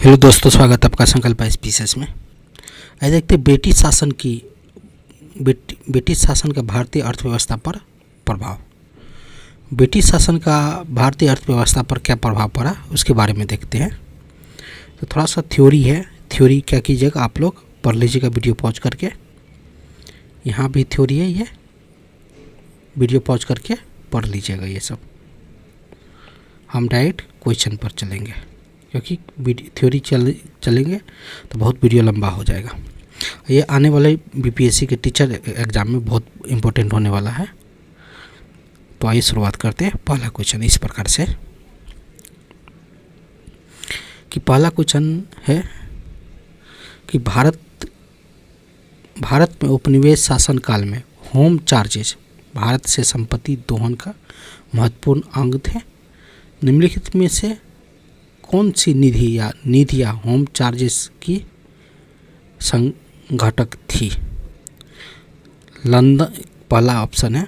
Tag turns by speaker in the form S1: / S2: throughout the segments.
S1: Hello दोस्तों, स्वागत है आपका संकल्प स्पीसेस में। आइए देखते हैं ब्रिटिश शासन का भारतीय अर्थव्यवस्था पर प्रभाव। ब्रिटिश शासन का भारतीय अर्थव्यवस्था पर क्या प्रभाव पड़ा उसके बारे में देखते हैं। तो थोड़ा सा थ्योरी है। थ्योरी क्या कीजिएगा, आप लोग पढ़ लीजिएगा वीडियो पॉज करके। यहाँ भी थ्योरी है, ये वीडियो पॉज करके पढ़ लीजिएगा। ये सब हम डायरेक्ट क्वेश्चन पर चलेंगे, क्योंकि थ्योरी चलेंगे तो बहुत वीडियो लंबा हो जाएगा। ये आने वाले बीपीएससी के टीचर एग्ज़ाम में बहुत इम्पोर्टेंट होने वाला है। तो आइए शुरुआत करते हैं। पहला क्वेश्चन इस प्रकार से कि पहला क्वेश्चन है कि भारत में उपनिवेश शासन काल में होम चार्जेस भारत से संपत्ति दोहन का महत्वपूर्ण अंग थे। निम्नलिखित में से कौन सी निधि या होम चार्जेस की संघटक थी? लंदन, पहला ऑप्शन है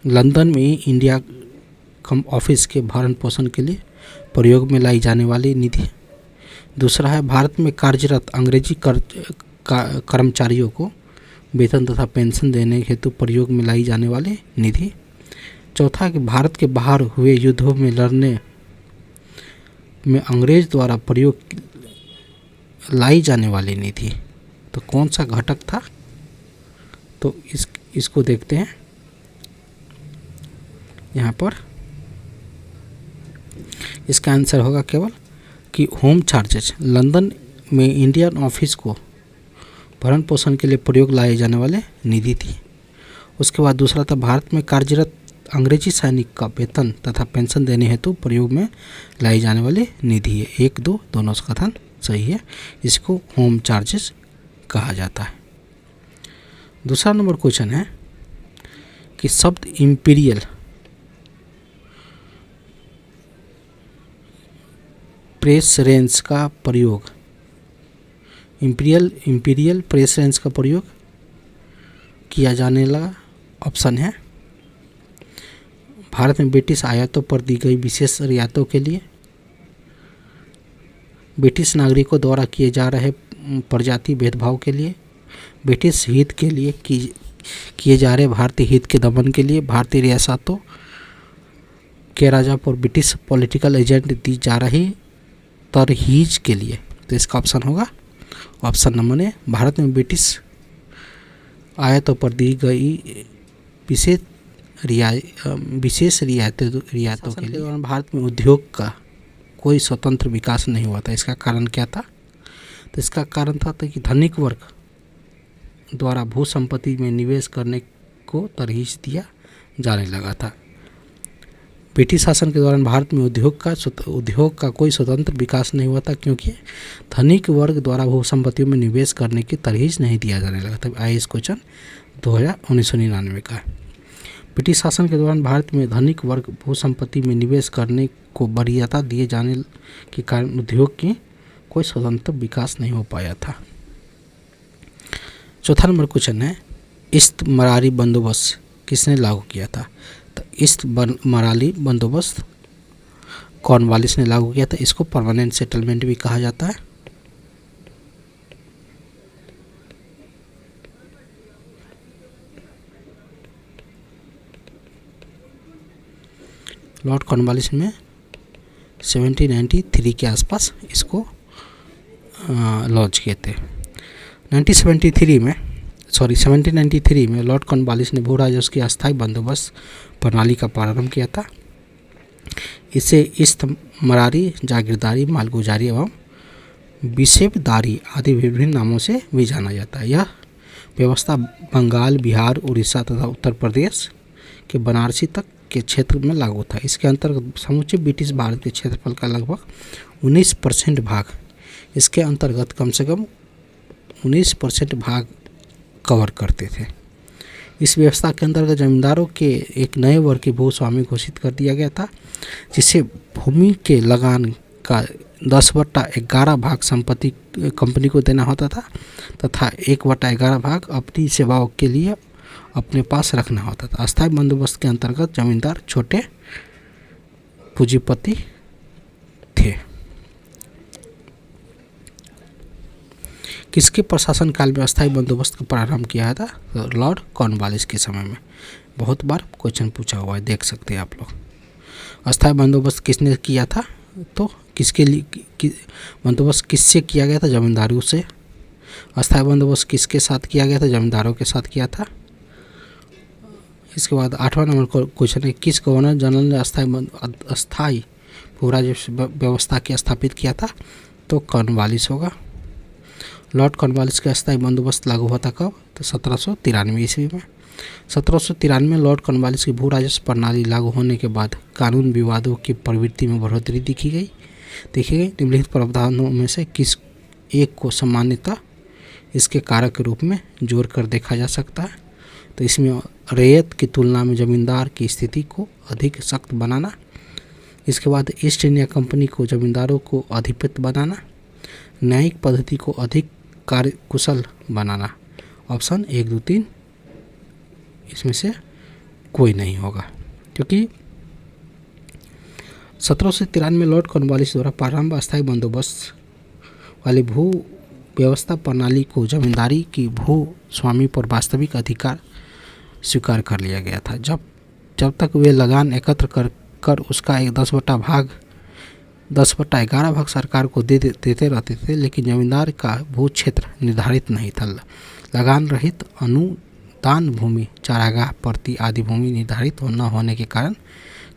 S1: लंदन में इंडिया कम ऑफिस के भरण पोषण के लिए प्रयोग में लाई जाने वाली निधि। दूसरा है भारत में कार्यरत अंग्रेजी कर्मचारियों को वेतन तथा पेंशन देने हेतु प्रयोग में लाई जाने वाली निधि। चौथा है कि भारत के बाहर हुए युद्धों में लड़ने में अंग्रेज द्वारा प्रयोग लाई जाने वाली निधि। तो कौन सा घटक था? तो इसको देखते हैं यहाँ पर। इसका आंसर होगा केवल कि होम चार्जेस लंदन में इंडियन ऑफिस को भरण पोषण के लिए प्रयोग लाए जाने वाले निधि थी। उसके बाद दूसरा था भारत में कार्यरत अंग्रेजी सैनिक का वेतन तथा पेंशन देने हेतु प्रयोग में लाई जाने वाली निधि है। 1, 2 दोनों का कथन सही है। इसको होम चार्जेस कहा जाता है। दूसरा नंबर क्वेश्चन है कि शब्द इंपीरियल प्रेफरेंस का प्रयोग इंपीरियल प्रेफरेंस का प्रयोग किया जाने लगा। ऑप्शन है भारत में ब्रिटिश आयातों पर दी गई विशेष रियायतों के लिए, ब्रिटिश नागरिकों द्वारा किए जा रहे प्रजाति भेदभाव के लिए, ब्रिटिश हित के लिए किए जा रहे भारतीय हित के दमन के लिए, भारतीय रियासतों के राजा पर ब्रिटिश पॉलिटिकल एजेंट दी जा रही तरहीज के लिए। तो इसका ऑप्शन होगा ऑप्शन नंबर ए, भारत में ब्रिटिश आयातों पर दी गई विशेष रियायतों के लिए। भारत में उद्योग का कोई स्वतंत्र विकास नहीं हुआ था। इसका कारण क्या था? तो इसका कारण था कि धनिक वर्ग द्वारा भू संपत्ति में निवेश करने को तरहीज दिया जाने लगा था। ब्रिटिश शासन के दौरान भारत में उद्योग का कोई स्वतंत्र विकास नहीं हुआ था, क्योंकि धनिक वर्ग द्वारा भू संपत्तियों में निवेश करने की तरहीज नहीं दिया जाने लगा था। आइए इस क्वेश्चन 1999 का है। ब्रिटिश शासन के दौरान भारत में धनिक वर्ग भू संपत्ति में निवेश करने को वरीयता दिए जाने के कारण उद्योग की कोई स्वतंत्र विकास नहीं हो पाया था। चौथा नंबर क्वेश्चन है इस्तमरारी बंदोबस्त किसने लागू किया था? तो इस्तमरारी बंदोबस्त कॉर्नवालिस ने लागू किया था। इसको परमानेंट सेटलमेंट भी कहा जाता है। लॉर्ड कॉर्नवालिस में 1793 के आसपास इसको लॉन्च किए थे। 1793 में लॉर्ड कॉर्नवालिस ने भू राजस्व की अस्थायी बंदोबस्त प्रणाली का प्रारंभ किया था। इसे इस्तमरारी, जागीरदारी, मालगुजारी एवं विशेषदारी आदि विभिन्न नामों से भी जाना जाता है। यह व्यवस्था बंगाल, बिहार, उड़ीसा तथा उत्तर प्रदेश के बनारसी तक के क्षेत्र में लागू था। इसके अंतर्गत समूचे ब्रिटिश भारत के क्षेत्रफल का लगभग 19% भाग इसके अंतर्गत कम से कम 19% भाग कवर करते थे। इस व्यवस्था के अंतर्गत जमींदारों के एक नए वर्ग के भूस्वामी घोषित कर दिया गया था, जिसे भूमि के लगान का 10/11 भाग संपत्ति कंपनी को देना होता था तथा 1/11 भाग अपनी सेवाओं के लिए अपने पास रखना होता था। अस्थायी बंदोबस्त के अंतर्गत जमींदार छोटे पूंजीपति थे। किसके प्रशासन काल में अस्थायी बंदोबस्त का प्रारंभ किया था? तो लॉर्ड कॉर्नवालिस के समय में। बहुत बार क्वेश्चन पूछा हुआ है, देख सकते हैं आप लोग। अस्थायी बंदोबस्त किसने किया था? तो किसके लिए बंदोबस्त किससे किया गया था? जमींदारों से। अस्थायी बंदोबस्त किसके साथ किया गया था? जमींदारों के साथ किया था। इसके बाद 8वां नंबर क्वेश्चन है, किस गवर्नर जनरल ने अस्थायी भू राजस्व व्यवस्था की स्थापित किया था? तो कॉर्नवालिस होगा। लॉर्ड कॉर्नवालिस का अस्थायी बंदोबस्त लागू हुआ था कब? तो 1793 ईस्वी में। 1793 में लॉर्ड कॉर्नवालिस की भू राजस्व प्रणाली लागू होने के बाद कानून विवादों की प्रवृत्ति में बढ़ोतरी देखी गई। निम्नलिखित प्रावधानों में से किस एक को सामान्यतः इसके कारक के रूप में जोड़ कर देखा जा सकता है? तो इसमें रैयत की तुलना में जमींदार की स्थिति को अधिक सख्त बनाना। इसके बाद ईस्ट इंडिया कंपनी को जमींदारों को अधिपत्य बनाना। न्यायिक पद्धति को अधिक कार्यकुशल बनाना। ऑप्शन 1, 2, 3 इसमें से कोई नहीं होगा, क्योंकि 1793 में लॉर्ड कॉर्नवालिस द्वारा प्रारंभ अस्थायी बंदोबस्त वाली भू व्यवस्था प्रणाली को जमींदारी की भू स्वामी पर वास्तविक अधिकार स्वीकार कर लिया गया था। जब तक वे लगान एकत्र कर उसका एक 10/11 भाग सरकार को देते रहते थे, लेकिन जमींदार का भू क्षेत्र निर्धारित नहीं था। लगान रहित अनुदान भूमि, चारागाह, प्रति आदि भूमि निर्धारित न होने के कारण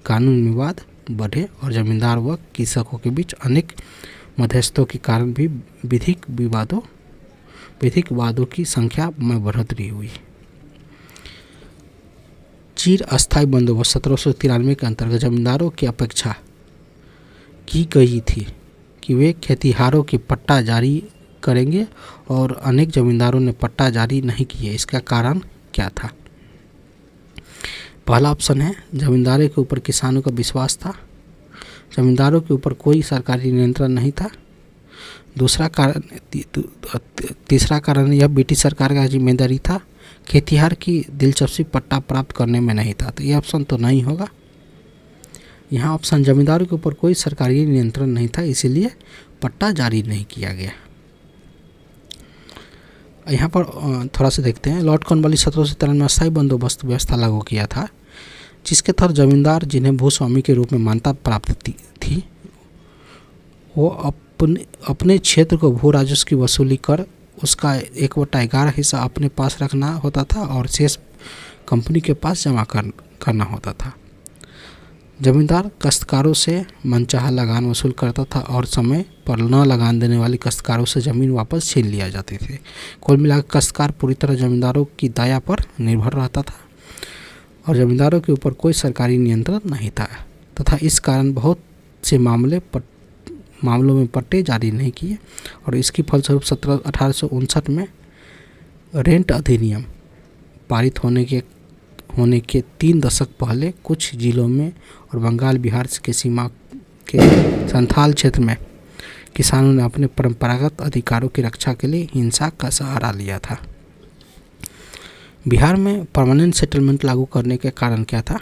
S1: कानून विवाद बढ़े और जमींदार व कृषकों के बीच अनेक मध्यस्थों के कारण भी विधिक वादों की संख्या में बढ़ोतरी हुई। चिर अस्थायी बंदोबस्त 1793 के अंतर्गत जमींदारों की अपेक्षा की गई थी कि वे खेतिहारों के पट्टा जारी करेंगे और अनेक जमींदारों ने पट्टा जारी नहीं किए। इसका कारण क्या था? पहला ऑप्शन है, जमींदारों के ऊपर किसानों का विश्वास था। जमींदारों के ऊपर कोई सरकारी नियंत्रण नहीं था। तीसरा कारण यह ब्रिटिश सरकार का जिम्मेदारी था। खेतिहार की दिलचस्पी पट्टा प्राप्त करने में नहीं था। तो यह ऑप्शन तो नहीं होगा। यहाँ ऑप्शन जमींदारों के ऊपर कोई सरकारी नियंत्रण नहीं था, इसीलिए पट्टा जारी नहीं किया गया। यहाँ पर थोड़ा सा देखते हैं। लॉर्ड कॉर्नवालिस 1793 में अस्थायी बंदोबस्त व्यवस्था लागू किया था, जिसके तहत जमींदार जिन्हें भूस्वामी के रूप में मान्यता प्राप्त थी, वो अपने क्षेत्र को भू राजस्व की वसूली कर उसका 1/11 हिस्सा अपने पास रखना होता था और शेष कंपनी के पास जमा करना होता था। जमींदार काश्तकारों से मनचाहा लगान वसूल करता था और समय पर न लगान देने वाली काश्तकारों से ज़मीन वापस छीन लिया जाते थे। कुल मिलाकर काश्तकार पूरी तरह जमींदारों की दया पर निर्भर रहता था और जमींदारों के ऊपर कोई सरकारी नियंत्रण नहीं था तथा इस कारण बहुत से मामलों में पट्टे जारी नहीं किए और इसकी फलस्वरूप 1859 में रेंट अधिनियम पारित होने के 3 दशक पहले कुछ जिलों में और बंगाल बिहार के सीमा के संथाल क्षेत्र में किसानों ने अपने परंपरागत अधिकारों की रक्षा के लिए हिंसा का सहारा लिया था। बिहार में परमानेंट सेटलमेंट लागू करने के कारण क्या था?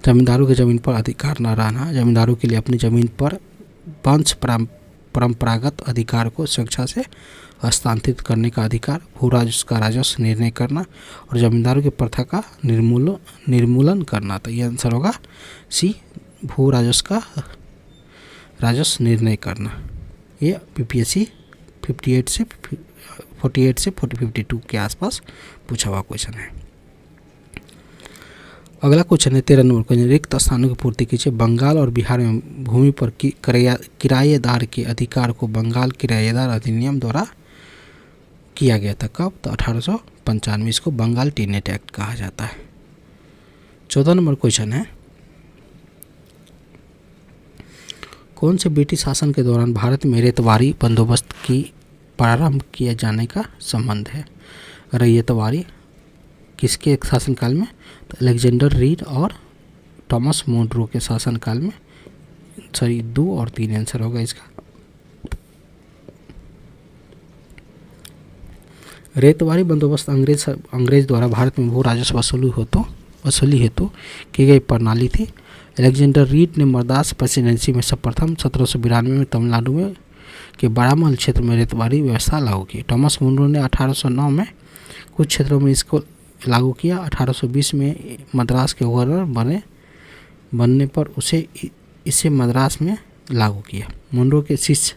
S1: जमींदारों की ज़मीन पर अधिकार न रहना। जमींदारों के लिए अपनी ज़मीन पर वंश परंपरागत अधिकार को स्वेच्छा से हस्तांतरित करने का अधिकार, भू राजस्व का राजस्व निर्णय करना और जमींदारों की प्रथा का निर्मूलन करना। तो ये आंसर होगा सी, भू राजस्व का राजस्व निर्णय करना। ये पीपीएससी 48 से 52 के आसपास पूछा हुआ क्वेश्चन है। अगला क्वेश्चन है 13 नंबर क्वेश्चन, रिक्त स्थानों की पूर्ति कीजिए। बंगाल और बिहार में भूमि पर किराएदार के अधिकार को बंगाल किराएदार अधिनियम द्वारा किया गया था। कब? तो 1895। इसको बंगाल टीनेट एक्ट कहा जाता है। 14 नंबर क्वेश्चन है, कौन से ब्रिटिश शासन के दौरान भारत में रैयतवारी बंदोबस्त की प्रारंभ किए जाने का संबंध है? रैयतवारी किसके शासनकाल में? तो अलेक्जेंडर रीड और थॉमस मोनरो के शासनकाल में। 2 और 3 आंसर होगा इसका। रैयतवारी बंदोबस्त अंग्रेज द्वारा भारत में भू राजस्व वसूली हेतु की गई प्रणाली थी। अलेक्जेंडर रीड ने मद्रास प्रेसिडेंसी में सर्वप्रथम 1792 में तमिलनाडु में कि बारामल क्षेत्र में रेतवारी व्यवस्था लागू की। थॉमस मुनरो ने 1809 में कुछ क्षेत्रों में इसको लागू किया। 1820 में मद्रास के गवर्नर बनने पर इसे मद्रास में लागू किया। मुनरो के शिष्य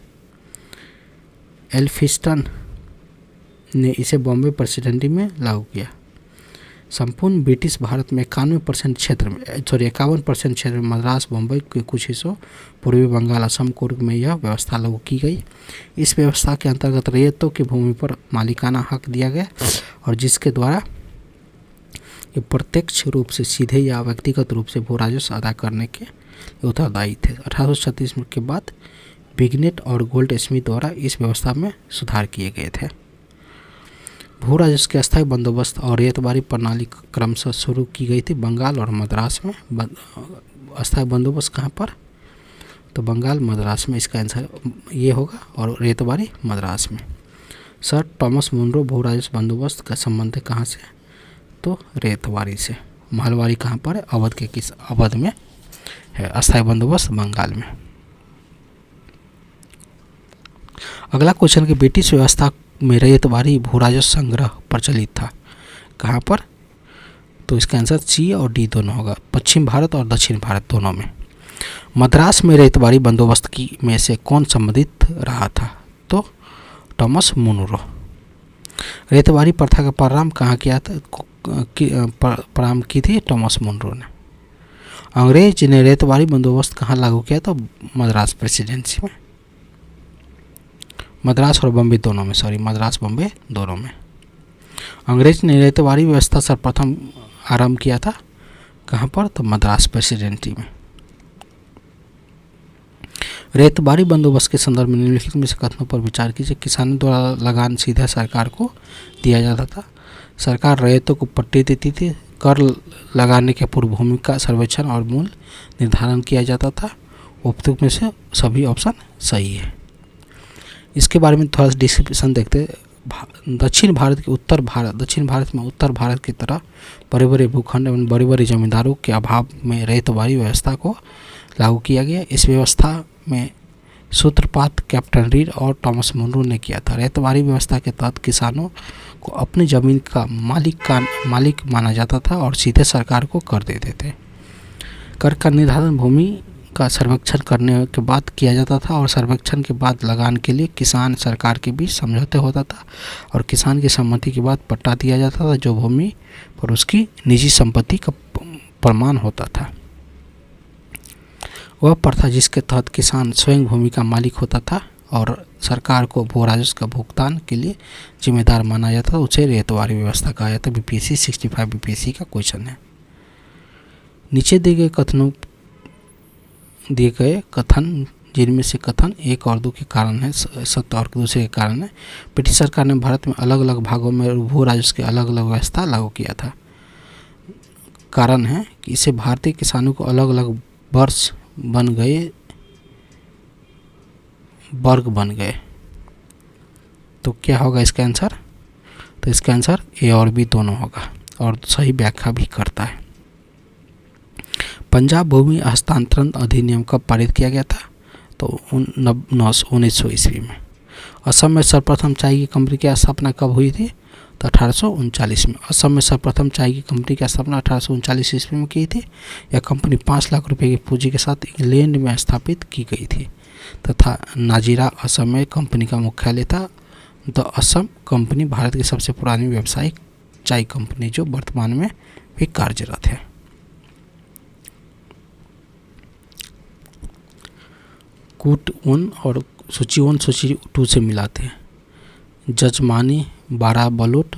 S1: एल्फिंस्टन ने इसे बॉम्बे प्रेसिडेंसी में लागू किया। संपूर्ण ब्रिटिश भारत में 51% क्षेत्र में मद्रास, बम्बई के कुछ हिस्सों, पूर्वी बंगाल, असम, कुर्ग में यह व्यवस्था लागू की गई। इस व्यवस्था के अंतर्गत रेतों की भूमि पर मालिकाना हक दिया गया और जिसके द्वारा ये प्रत्यक्ष रूप से सीधे या व्यक्तिगत रूप से भू राजस्व अदा करने के उत्तरदायी थे। 1836 के बाद बिगनेट और गोल्ड स्मिथ द्वारा इस व्यवस्था में सुधार किए गए थे। भू राजस्व के अस्थायी बंदोबस्त और रेतवारी प्रणाली क्रमशः शुरू की गई थी बंगाल और मद्रास में। अस्थायी बंदोबस्त कहाँ पर? तो बंगाल, मद्रास में इसका आंसर ये होगा, और रेतवारी मद्रास में। सर थॉमस मुनरो भू राजस्व बंदोबस्त का संबंध है कहाँ से? तो रेतवारी से। महलवारी कहाँ पर है? अवध के किस अवध में है। अस्थायी बंदोबस्त बंगाल में। अगला क्वेश्चन कि ब्रिटिश व्यवस्था में रेतवारी भू राजस्व संग्रह प्रचलित था कहाँ पर? तो इसका आंसर सी और डी दोनों होगा, पश्चिम भारत और दक्षिण भारत दोनों में। मद्रास में रेतवारी बंदोबस्त की में से कौन संबंधित रहा था? तो थॉमस मुनरो। रेतवारी प्रथा का प्रारंभ कहाँ किया था? प्रारंभ की थी थॉमस मुनरो ने। अंग्रेज ने रेतवारी बंदोबस्त कहाँ लागू किया? तो मद्रास प्रेसिडेंसी में। मद्रास और बम्बे दोनों में, मद्रास बम्बे दोनों में। अंग्रेज ने रेतवारी व्यवस्था सर्वप्रथम आरंभ किया था कहाँ पर? तो मद्रास प्रेसिडेंसी में। रेतवारी बंदोबस्त के संदर्भ में निम्नलिखित में से कथनों पर विचार कीजिए। किसानों द्वारा लगान सीधे सरकार को दिया जाता था। सरकार रैयतों को पट्टे देती थी। कर लगाने के पूर्व भूमि का सर्वेक्षण और मूल्य निर्धारण किया जाता था। उपयुक्त में से सभी ऑप्शन सही है। इसके बारे में थोड़ा सा डिस्क्रिप्शन देखते हैं। दक्षिण भारत में उत्तर भारत की तरह बड़े बड़े भूखंड एवं बड़े बड़े जमींदारों के अभाव में रेतवारी व्यवस्था को लागू किया गया। इस व्यवस्था में सूत्रपात कैप्टन रीड और थॉमस मुनरो ने किया था। रेतवारी व्यवस्था के तहत किसानों को अपनी जमीन का मालिक माना जाता था और सीधे सरकार को कर देते थे। कर का निर्धारण भूमि का सर्वेक्षण करने के बाद किया जाता था और सर्वेक्षण के बाद लगान के लिए किसान सरकार के बीच समझौते होता था और किसान की सहमति के बाद पट्टा दिया जाता था जो भूमि पर उसकी निजी संपत्ति का प्रमाण होता था। वह प्रथा जिसके तहत किसान स्वयं भूमि का मालिक होता था और सरकार को भू राजस्व का भुगतान के लिए जिम्मेदार माना जाता था, उसे रेतवारी व्यवस्था कहा जाता है। बीपीएससी 65 बीपीएससी का क्वेश्चन है। नीचे दिए गए कथन जिनमें से कथन 1 और 2 के कारण है, सत्य और दूसरे के कारण है। ब्रिटिश सरकार ने भारत में अलग अलग भागों में भू राजस्व की अलग अलग व्यवस्था लागू किया था। कारण है कि इससे भारतीय किसानों को अलग अलग वर्ग बन गए। तो क्या होगा इसका आंसर? तो इसका आंसर ए और बी दोनों होगा और सही व्याख्या भी करता है। पंजाब भूमि हस्तांतरण अधिनियम कब पारित किया गया था? तो 1900 ईस्वी में। असम में सर्वप्रथम चाय की कंपनी की स्थापना कब हुई थी? तो 1839 में। असम में सर्वप्रथम चाय की कंपनी की स्थापना 1839 ईस्वी में की थी। यह कंपनी 5 लाख रुपए की पूंजी के साथ इंग्लैंड में स्थापित की गई थी तथा नाजिरा असम में कंपनी का मुख्यालय था। द असम कंपनी भारत की सबसे पुरानी व्यावसायिक चाय कंपनी जो वर्तमान में भी कार्यरत है। कूट 1 और सूची 1 सूची 2 से मिलाते हैं। जजमानी, बारह बलूट,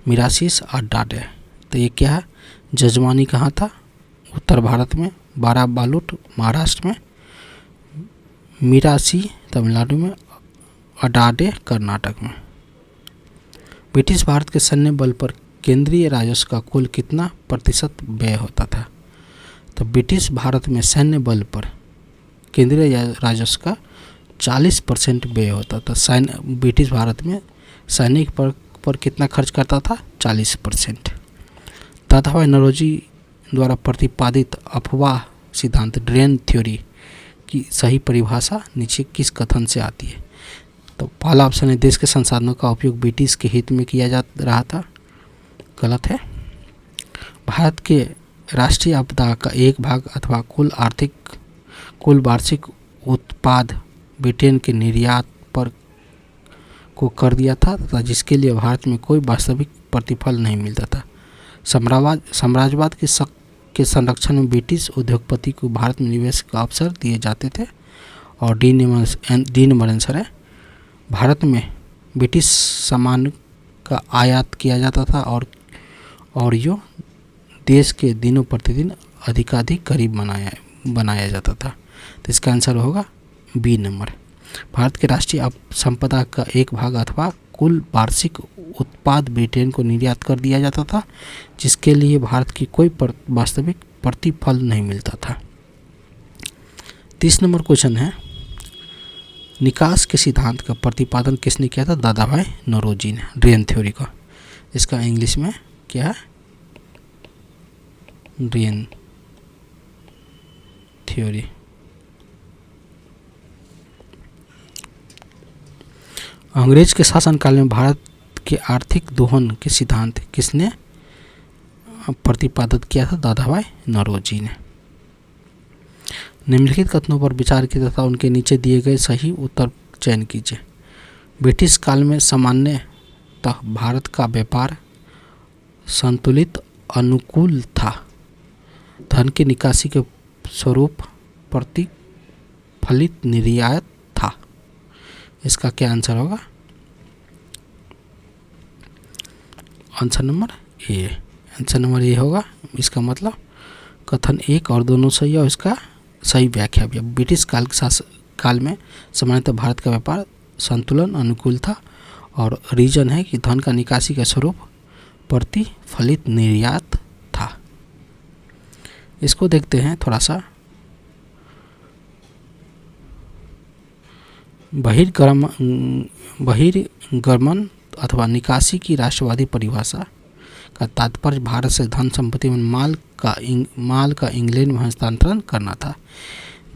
S1: मिरासिस और डाडे। तो ये क्या है? जजमानी कहाँ था? उत्तर भारत में। बारह बालूट महाराष्ट्र में। मिरासी तमिलनाडु में। अडाडे कर्नाटक में। ब्रिटिश भारत के सैन्य बल पर केंद्रीय राजस्व का कुल कितना प्रतिशत व्यय होता था? तो ब्रिटिश भारत में सैन्य बल पर केंद्रीय राजस्व का 40% व्यय होता था। ब्रिटिश भारत में सैनिक पर कितना खर्च करता था? 40%। दादाभाई नौरोजी द्वारा प्रतिपादित अफवाह सिद्धांत ड्रेन थ्योरी की सही परिभाषा नीचे किस कथन से आती है? तो पहला ऑप्शन है देश के संसाधनों का उपयोग ब्रिटिश के हित में किया जा रहा था, गलत है। भारत के राष्ट्रीय आपदा का एक भाग अथवा कुल वार्षिक उत्पाद ब्रिटेन के निर्यात पर को कर दिया था तथा जिसके लिए भारत में कोई वास्तविक प्रतिफल नहीं मिलता था। साम्राज्यवाद के संरक्षण में ब्रिटिश उद्योगपति को भारत में निवेश का अवसर दिए जाते थे। और डी नंबर आंसर है, भारत में ब्रिटिश सामान का आयात किया जाता था और यो देश के दिनों प्रतिदिन अधिकाधिक गरीब बनाया जाता था। तो इसका आंसर होगा बी नंबर। भारत के राष्ट्रीय संपदा का एक भाग अथवा कुल वार्षिक उत्पाद ब्रिटेन को निर्यात कर दिया जाता था जिसके लिए भारत की कोई वास्तविक प्रतिफल नहीं मिलता था। 30 नंबर क्वेश्चन है, निकास के सिद्धांत का प्रतिपादन किसने किया था? दादाभाई नौरोजी ने, ड्रेन थ्योरी का। इसका इंग्लिश में क्या है? Drain theory. अंग्रेज के शासनकाल में भारत के आर्थिक दोहन के सिद्धांत किसने प्रतिपादित किया था? दादाभाई नौरोजी ने। निम्नलिखित कथनों पर विचार कीजिए तथा उनके नीचे दिए गए सही उत्तर चयन कीजिए। ब्रिटिश काल में सामान्यतः भारत का व्यापार संतुलित अनुकूल था। धन की निकासी के स्वरूप प्रतिफलित निर्यात था। इसका क्या आंसर होगा? Answer number A. Answer number A होगा। इसका मतलब कथन एक और दोनों सही है और इसका सही व्याख्या भी। ब्रिटिश काल में सामान्यतः भारत का व्यापार संतुलन अनुकूल था और रीजन है कि धन का निकासी का स्वरूप प्रतिफलित निर्यात था। इसको देखते हैं थोड़ा सा। बहिर्गमन अथवा निकासी की राष्ट्रवादी परिभाषा का तात्पर्य भारत से धन संपत्ति में माल का इंग्लैंड में हस्तांतरण करना था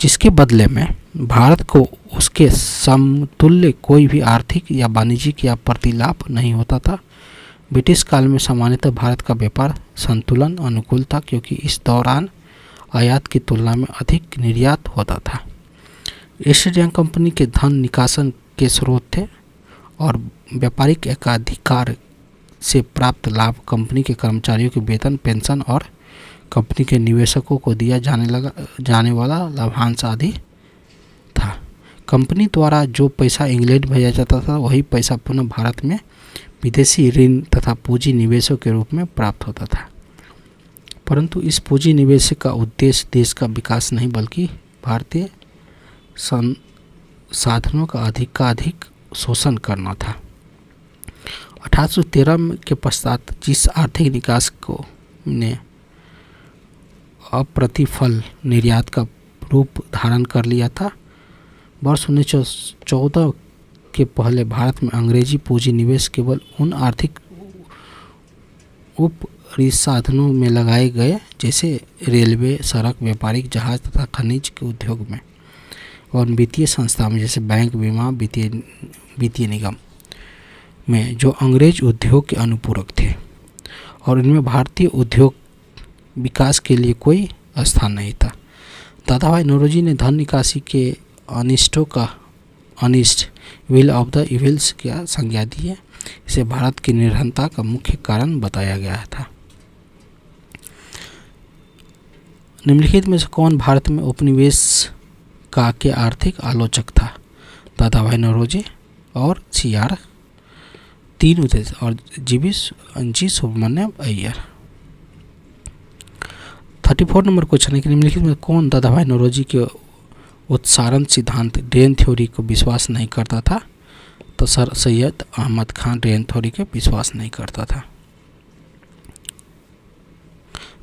S1: जिसके बदले में भारत को उसके समतुल्य कोई भी आर्थिक या वाणिज्यिक या प्रतिलाभ नहीं होता था। ब्रिटिश काल में सामान्यतः भारत का व्यापार संतुलन अनुकूल था क्योंकि इस दौरान आयात की तुलना में अधिक निर्यात होता था। ईस्ट इंडिया कंपनी के धन निकासन के स्रोत थे और व्यापारिक एकाधिकार से प्राप्त लाभ कंपनी के कर्मचारियों के वेतन, पेंशन और कंपनी के निवेशकों को दिया जाने वाला लाभांश आदि था। कंपनी द्वारा जो पैसा इंग्लैंड भेजा जाता था वही पैसा पुनः भारत में विदेशी ऋण तथा पूंजी निवेशों के रूप में प्राप्त होता था। परंतु इस पूंजी निवेश का उद्देश्य देश का विकास नहीं बल्कि भारतीय संसाधनों का अधिक शोषण करना था। 1813 के पश्चात जिस आर्थिक विकास को ने अप्रतिफल निर्यात का रूप धारण कर लिया था, वर्ष 1914 के पहले भारत में अंग्रेजी पूंजी निवेश केवल उन आर्थिक उपरिसाधनों में लगाए गए जैसे रेलवे, सड़क, व्यापारिक जहाज तथा खनिज के उद्योग में और वित्तीय संस्था में जैसे बैंक, बीमा, वित्तीय निगम में जो अंग्रेज उद्योग के अनुपूरक थे और इनमें भारतीय उद्योग विकास के लिए कोई स्थान नहीं था। दादाभाई नौरोजी ने धन निकासी के अनिष्ट विल ऑफ द इविल्स क्या संज्ञा दी है। इसे भारत की निर्धनता का मुख्य कारण बताया गया था। निम्नलिखित में से कौन भारत में उपनिवेश का के आर्थिक आलोचक था? दादाभाई नौरोजी और CR तीन उद्देश्य और जी सुब्रमण्यम अय्यर। 34 नंबर क्वेश्चन है कि निम्नलिखित में कौन दादाभाई नौरोजी के उत्सारण सिद्धांत ड्रेन थ्योरी को विश्वास नहीं करता था? तो sir Syed Ahmad Khan drain theory के विश्वास नहीं करता था।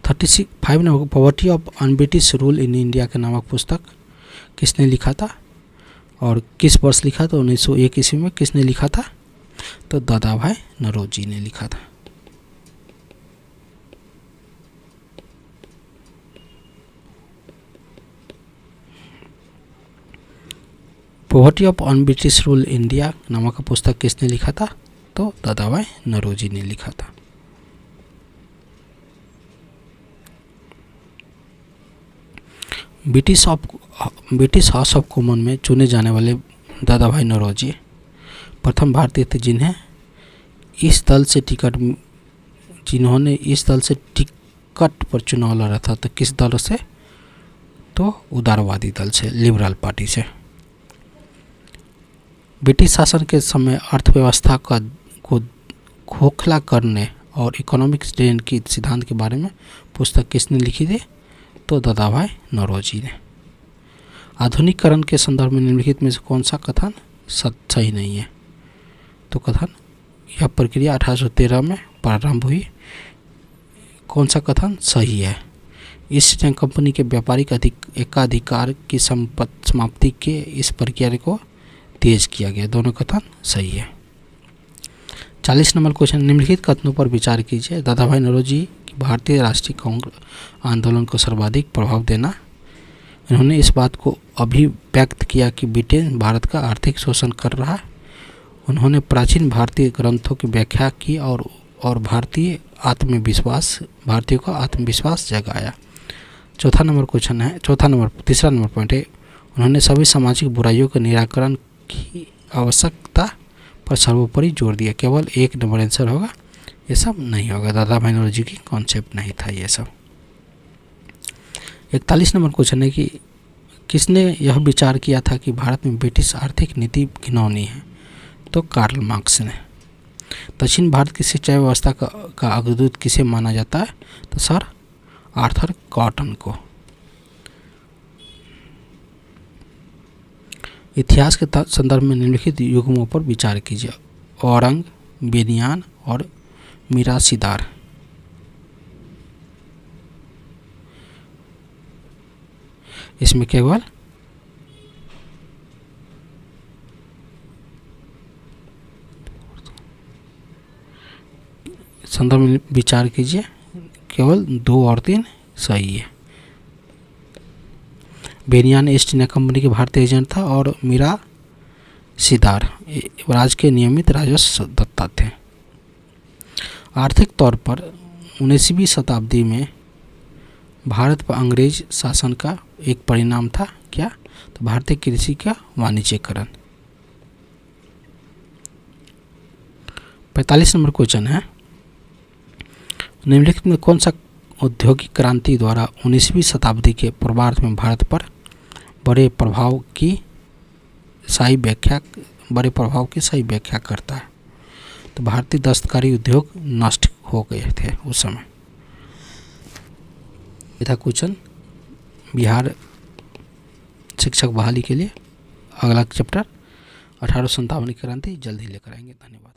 S1: 35 number poverty of unBritish rule in India के नामक पुस्तक किसने लिखा था और किस वर्ष लिखा था? 1901 ईस्वी में। किसने लिखा था? तो दादाभाई नौरोजी ने लिखा था। Poverty of on British rule India नामक पुस्तक किसने लिखा था? तो दादाभाई नौरोजी ने लिखा था। ब्रिटिश हाउस ऑफ कॉमन में चुने जाने वाले दादाभाई नौरोजी प्रथम भारतीय थे जिन्होंने इस दल से टिकट पर चुनाव लड़ा था। तो किस दल से? तो उदारवादी दल से, लिबरल पार्टी से। ब्रिटिश शासन के समय अर्थव्यवस्था को खोखला करने और इकोनॉमिक स्ट्रेन की सिद्धांत के बारे में पुस्तक किसने लिखी थी? तो दादाभाई नौरोजी ने। आधुनिकीकरण के संदर्भ में निम्नलिखित में से कौन सा कथन सही नहीं है? तो कथन, यह प्रक्रिया 1813 में प्रारंभ हुई। कौन सा कथन सही है? ईस्ट इंडिया कंपनी के व्यापारिक एकाधिकार की समाप्ति के इस प्रक्रिया को तेज किया गया। दोनों कथन सही है। 40 नंबर क्वेश्चन, निम्नलिखित कथनों पर विचार कीजिए। दादाभाई नौरोजी की भारतीय राष्ट्रीय कांग्रेस आंदोलन को सर्वाधिक प्रभाव देना। इन्होंने इस बात को अभिव्यक्त किया कि ब्रिटेन भारत का आर्थिक शोषण कर रहा है। उन्होंने प्राचीन भारतीय ग्रंथों की व्याख्या की और भारतीयों को आत्मविश्वास जगाया। तीसरा नंबर पॉइंट है, उन्होंने सभी सामाजिक बुराइयों के निराकरण की आवश्यकता पर सर्वोपरि जोर दिया। केवल एक नंबर आंसर होगा, ये सब नहीं होगा। दादाभाई नौरोजी की कॉन्सेप्ट नहीं था ये सब। 41 नंबर क्वेश्चन है कि किसने यह विचार किया था कि भारत में ब्रिटिश आर्थिक नीति घिनौनी है? तो कार्ल मार्क्स ने। दक्षिण भारत की शिक्षा व्यवस्था का अग्रदूत किसे माना जाता है? तो सर आर्थर कॉटन को। इतिहास के संदर्भ में निम्नलिखित युग्मों पर विचार कीजिए। औरंग, बेनियान और मिरासीदार। इसमें केवल संदर्भ में विचार कीजिए, केवल 2 और 3 सही है। बेनियान ईस्ट इंडिया कंपनी के भारतीय एजेंट था और मीरा सीदार राज के नियमित राजस्व दत्ता थे। आर्थिक तौर पर 19वीं शताब्दी में भारत पर अंग्रेज शासन का एक परिणाम था क्या? तो भारतीय कृषि का वाणिज्यीकरण। 45 नंबर क्वेश्चन है, निम्नलिखित में कौन सा औद्योगिक क्रांति द्वारा 19वीं शताब्दी के पूर्वार्ध में भारत पर बड़े प्रभाव की सही व्याख्या करता है? तो भारतीय दस्तकारी उद्योग नष्ट हो गए थे उस समय। यह था क्वेश्चन बिहार शिक्षक बहाली के लिए। अगला चैप्टर 1857 की क्रांति जल्द ही लेकर आएंगे। धन्यवाद।